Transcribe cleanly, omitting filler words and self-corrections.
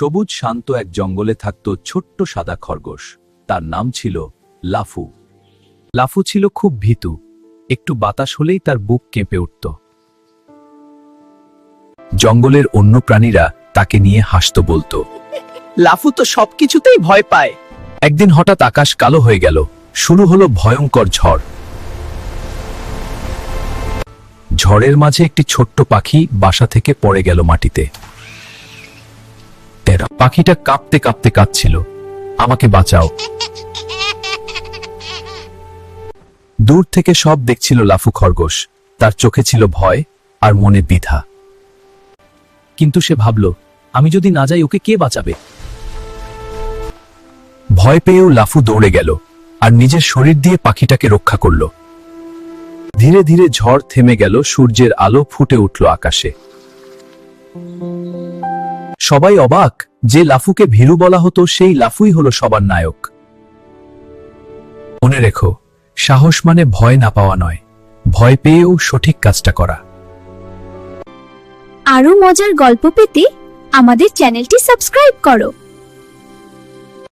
সবুজ শান্ত এক জঙ্গলে থাকত ছোট্ট সাদা খরগোশ। তার নাম ছিল লাফু। লাফু ছিল খুব ভীতু। একটু বাতাস হলেই তার বুক কেঁপে উঠত। জঙ্গলের অন্য প্রাণীরা তাকে নিয়ে হাসত, বলতো, লাফু তো সবকিছুতেই ভয় পায়। একদিন হঠাৎ আকাশ কালো হয়ে গেল। শুরু হলো ভয়ঙ্কর ঝড়। ঝড়ের মাঝে একটি ছোট্ট পাখি বাসা থেকে পড়ে গেল মাটিতে। পাখিটা কাঁপতে কাঁপতে কাঁদছিল, আমাকে বাঁচাও। দূর থেকে সব দেখছিল লাফু খরগোশ। তার চোখে ছিল ভয় আর মনে দ্বিধা। কিন্তু সে ভাবল, আমি যদি না যাই ওকে কে বাঁচাবে? ভয় পেয়েও লাফু দৌড়ে গেল আর নিজের শরীর দিয়ে পাখিটাকে রক্ষা করল। ধীরে ধীরে ঝড় থেমে গেল, সূর্যের আলো ফুটে উঠল আকাশে। সবাই অবাক, যে লাফুকে ভীরু বলা হতো সেই লাফুই হলো সবার নায়ক। মনে রেখো, সাহস মানে ভয় না পাওয়া নয়, ভয় পেয়েও সঠিক কাজটা করা। আরো মজার গল্প পেতে আমাদের চ্যানেলটি সাবস্ক্রাইব করো।